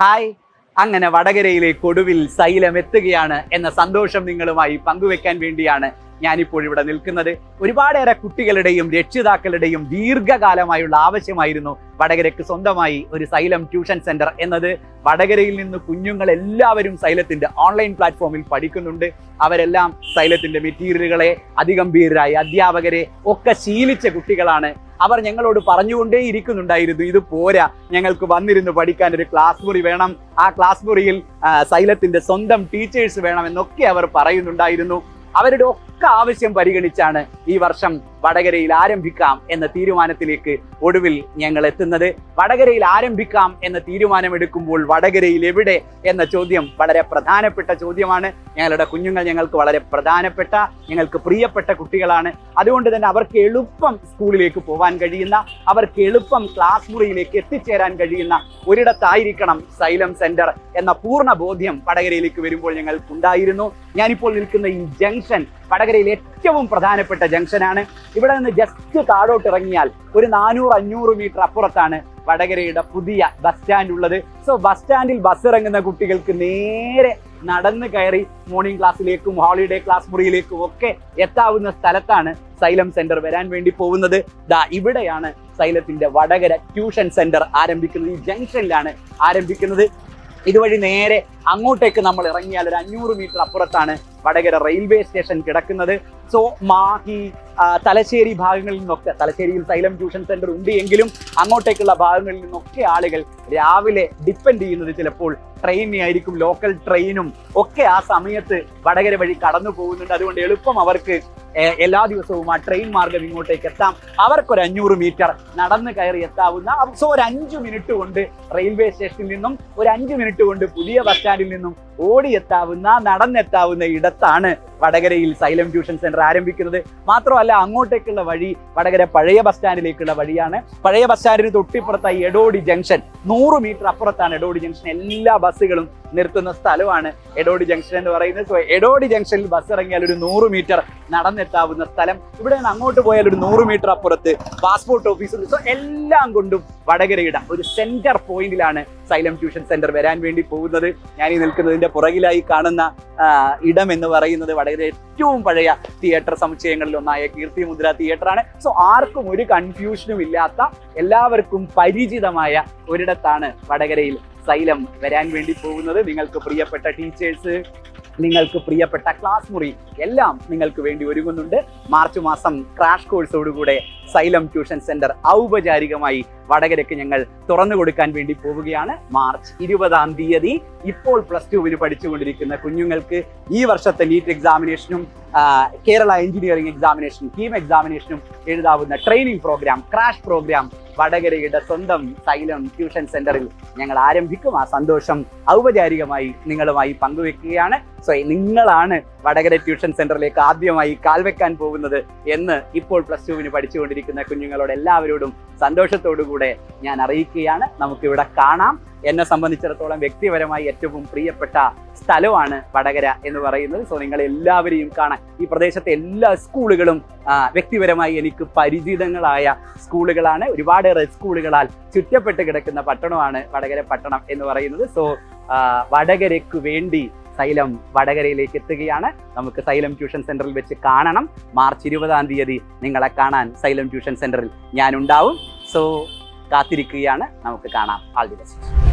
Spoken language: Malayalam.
ഹായ്, അങ്ങനെ വടകരയിലേക്ക് ഒടുവിൽ സൈലം എത്തുകയാണ് എന്ന സന്തോഷം നിങ്ങളുമായി പങ്കുവെക്കാൻ വേണ്ടിയാണ് ഞാനിപ്പോൾ ഇവിടെ നിൽക്കുന്നത്. ഒരുപാടേറെ കുട്ടികളുടെയും രക്ഷിതാക്കളുടെയും ദീർഘകാലമായുള്ള ആവശ്യമായിരുന്നു വടകരയ്ക്ക് സ്വന്തമായി ഒരു സൈലം ട്യൂഷൻ സെന്റർ എന്നത്. വടകരയിൽ നിന്ന് കുഞ്ഞുങ്ങൾ എല്ലാവരും സൈലത്തിന്റെ ഓൺലൈൻ പ്ലാറ്റ്ഫോമിൽ പഠിക്കുന്നുണ്ട്. അവരെല്ലാം സൈലത്തിന്റെ മെറ്റീരിയലുകളെ, അതിഗംഭീരരായ അധ്യാപകരെ ഒക്കെ ശീലിച്ച കുട്ടികളാണ്. അവർ ഞങ്ങളോട് പറഞ്ഞുകൊണ്ടേ ഇരിക്കുന്നുണ്ടായിരുന്നു, ഇത് പോരാ, ഞങ്ങൾക്ക് വന്നിരുന്ന് പഠിക്കാൻ ഒരു ക്ലാസ് മുറി വേണം, ആ ക്ലാസ് മുറിയിൽ സൈലത്തിന്റെ സ്വന്തം ടീച്ചേഴ്സ് വേണം എന്നൊക്കെ അവർ പറയുന്നുണ്ടായിരുന്നു. അവരുടെ ഒക്കെ ആവശ്യം പരിഗണിച്ചാണ് ഈ വർഷം വടകരയിൽ ആരംഭിക്കാം എന്ന തീരുമാനത്തിലേക്ക് ഒടുവിൽ ഞങ്ങൾ എത്തുന്നത്. വടകരയിൽ ആരംഭിക്കാം എന്ന തീരുമാനമെടുക്കുമ്പോൾ വടകരയിൽ എവിടെ എന്ന ചോദ്യം വളരെ പ്രധാനപ്പെട്ട ചോദ്യമാണ്. ഞങ്ങളുടെ കുഞ്ഞുങ്ങൾ ഞങ്ങൾക്ക് വളരെ പ്രധാനപ്പെട്ട, ഞങ്ങൾക്ക് പ്രിയപ്പെട്ട കുട്ടികളാണ്. അതുകൊണ്ട് തന്നെ അവർക്ക് എളുപ്പം സ്കൂളിലേക്ക് പോകാൻ കഴിയുന്ന, അവർക്ക് എളുപ്പം ക്ലാസ് മുറിയിലേക്ക് എത്തിച്ചേരാൻ കഴിയുന്ന ഒരിടത്തായിരിക്കണം സൈലം സെന്റർ എന്ന പൂർണ്ണ ബോധ്യം വടകരയിലേക്ക് വരുമ്പോൾ ഞങ്ങൾക്കുണ്ടായിരുന്നു. ഞാനിപ്പോൾ നിൽക്കുന്ന ഈ ജംഗ്ഷൻ വടകരയിൽ ഏറ്റവും പ്രധാനപ്പെട്ട ജംഗ്ഷനാണ്. ഇവിടെ നിന്ന് ജസ്റ്റ് താഴോട്ട് ഇറങ്ങിയാൽ ഒരു 400-500 മീറ്റർ അപ്പുറത്താണ് വടകരയുടെ പുതിയ ബസ് സ്റ്റാൻഡ് ഉള്ളത്. സോ ബസ് സ്റ്റാൻഡിൽ ബസ് ഇറങ്ങുന്ന കുട്ടികൾക്ക് നേരെ നടന്ന് കയറി മോർണിംഗ് ക്ലാസ്സിലേക്കും ഹോളിഡേ ക്ലാസ് മുറിയിലേക്കും ഒക്കെ എത്താവുന്ന സ്ഥലത്താണ് സൈലം സെന്റർ വരാൻ വേണ്ടി പോകുന്നത്. ഇവിടെയാണ് സൈലത്തിന്റെ വടകര ട്യൂഷൻ സെന്റർ ആരംഭിക്കുന്നത്. ഈ ജംഗ്ഷനിലാണ് ആരംഭിക്കുന്നത്. ഇതുവഴി നേരെ അങ്ങോട്ടേക്ക് നമ്മൾ ഇറങ്ങിയാൽ ഒരു 500 മീറ്റർ അപ്പുറത്താണ് വടകര റെയിൽവേ സ്റ്റേഷൻ കിടക്കുന്നത്. സോ മാഹി, തലശ്ശേരി ഭാഗങ്ങളിൽ നിന്നൊക്കെ, തലശ്ശേരിയിൽ സൈലം ട്യൂഷൻ സെന്റർ ഉണ്ട് എങ്കിലും അങ്ങോട്ടേക്കുള്ള ഭാഗങ്ങളിൽ നിന്നൊക്കെ ആളുകൾ രാവിലെ ഡിപ്പെൻഡ് ചെയ്യുന്നത് ചിലപ്പോൾ ട്രെയിനിനെ ആയിരിക്കും, ലോക്കൽ ട്രെയിനും ഒക്കെ ആ സമയത്ത് വടകര വഴി കടന്നു പോകുന്നുണ്ട്. അതുകൊണ്ട് എളുപ്പം അവർക്ക് എല്ലാ ദിവസവും ആ ട്രെയിൻ മാർഗം ഇങ്ങോട്ടേക്ക് എത്താം. അവർക്കൊരു 500 മീറ്റർ നടന്ന് കയറി എത്താവുന്ന, സോ ഒരു 5 മിനിറ്റ് കൊണ്ട് റെയിൽവേ സ്റ്റേഷനിൽ നിന്നും, ഒരു 5 മിനിറ്റ് കൊണ്ട് പുതിയ ബസ് സ്റ്റാൻഡിൽ നിന്നും ഓടിയെത്താവുന്ന, നടന്നെത്താവുന്ന ഇടത്താണ് വടകരയിൽ സൈലം ട്യൂഷൻ സെന്റർ ആരംഭിക്കുന്നത്. മാത്രമല്ല അങ്ങോട്ടേക്കുള്ള വഴി വടകര പഴയ ബസ് സ്റ്റാൻഡിലേക്കുള്ള വഴിയാണ്. പഴയ ബസ് സ്റ്റാൻഡിന് തൊട്ടിപ്പുറത്തായി എടോടി ജംഗ്ഷൻ, 100 മീറ്റർ അപ്പുറത്താണ് എടോടി ജംഗ്ഷൻ. എല്ലാ ബസ്സുകളും നിർത്തുന്ന സ്ഥലമാണ് എടോടി ജംഗ്ഷൻ എന്ന് പറയുന്നത്. സോ എടോടി ജംഗ്ഷനിൽ ബസ് ഇറങ്ങിയാൽ ഒരു 100 മീറ്റർ നടന്നെത്താവുന്ന സ്ഥലം. ഇവിടെ നിന്ന് അങ്ങോട്ട് പോയാൽ ഒരു 100 മീറ്റർ അപ്പുറത്ത് പാസ്പോർട്ട് ഓഫീസ്. സോ എല്ലാം കൊണ്ടും വടകരയുടെ ഒരു സെന്റർ പോയിന്റിലാണ് സൈലം ട്യൂഷൻ സെന്റർ വരാൻ വേണ്ടി പോകുന്നത്. ഞാൻ ഈ നിൽക്കുന്നതിന്റെ പുറകിലായി കാണുന്ന ഇടം എന്ന് പറയുന്നത് വടകര ഏറ്റവും പഴയ തിയേറ്റർ സമുച്ചയങ്ങളിൽ ഒന്നായ കീർത്തിമുദ്ര തിയേറ്റർ ആണ്. സോ ആർക്കും ഒരു കൺഫ്യൂഷനും ഇല്ലാത്ത, എല്ലാവർക്കും പരിചിതമായ ഒരിടത്താണ് വടകരയിൽ സൈലം വരാൻ വേണ്ടി പോകുന്നത്. നിങ്ങൾക്ക് പ്രിയപ്പെട്ട ടീച്ചേഴ്സ്, നിങ്ങൾക്ക് പ്രിയപ്പെട്ട ക്ലാസ് മുറി എല്ലാം നിങ്ങൾക്ക് വേണ്ടി ഒരുങ്ങുന്നുണ്ട്. മാർച്ച് മാസം ക്രാഷ് കോഴ്സോടുകൂടെ സൈലം ട്യൂഷൻ സെന്റർ ഔപചാരികമായി വടകരയ്ക്ക് ഞങ്ങൾ തുറന്നു കൊടുക്കാൻ വേണ്ടി പോവുകയാണ്. മാർച്ച് 20-ാം തീയതി ഇപ്പോൾ +2 പഠിച്ചുകൊണ്ടിരിക്കുന്ന കുഞ്ഞുങ്ങൾക്ക് ഈ വർഷത്തെ നീറ്റ് എക്സാമിനേഷനും കേരള എഞ്ചിനീയറിംഗ് എക്സാമിനേഷനും കീം എക്സാമിനേഷനും എഴുതാവുന്ന ട്രെയിനിങ് പ്രോഗ്രാം, ക്രാഷ് പ്രോഗ്രാം വടകരയുടെ സ്വന്തം സൈലം ട്യൂഷൻ സെന്ററിൽ ഞങ്ങൾ ആരംഭിക്കും. ആ സന്തോഷം ഔപചാരികമായി നിങ്ങളുമായി പങ്കുവെക്കുകയാണ്. സോ നിങ്ങളാണ് വടകര ട്യൂഷൻ സെന്ററിലേക്ക് ആദ്യമായി കാൽവെക്കാൻ പോകുന്നത് എന്ന് ഇപ്പോൾ +2 പഠിച്ചുകൊണ്ടിരിക്കുന്ന കുഞ്ഞുങ്ങളോട് എല്ലാവരോടും സന്തോഷത്തോടുകൂടെ ഞാൻ അറിയിക്കുകയാണ്. നമുക്കിവിടെ കാണാം. എന്നെ സംബന്ധിച്ചിടത്തോളം വ്യക്തിപരമായി ഏറ്റവും പ്രിയപ്പെട്ട സ്ഥലമാണ് വടകര എന്ന് പറയുന്നത്. സോ നിങ്ങൾ എല്ലാവരെയും കാണാൻ, ഈ പ്രദേശത്തെ എല്ലാ സ്കൂളുകളും വ്യക്തിപരമായി എനിക്ക് പരിചിതങ്ങളായ സ്കൂളുകളാണ്. ഒരുപാടേറെ സ്കൂളുകളാൽ ചുറ്റപ്പെട്ട് കിടക്കുന്ന പട്ടണമാണ് വടകര പട്ടണം എന്ന് പറയുന്നത്. സോ വടകരയ്ക്ക് വേണ്ടി സൈലം വടകരയിലേക്ക് എത്തുകയാണ്. നമുക്ക് സൈലം ട്യൂഷൻ സെന്ററിൽ വെച്ച് കാണണം. മാർച്ച് 20-ാം തീയതി നിങ്ങളെ കാണാൻ സൈലം ട്യൂഷൻ സെന്ററിൽ ഞാൻ ഉണ്ടാവും. സോ കാത്തിരിക്കുകയാണ്. നമുക്ക് കാണാം. All the best.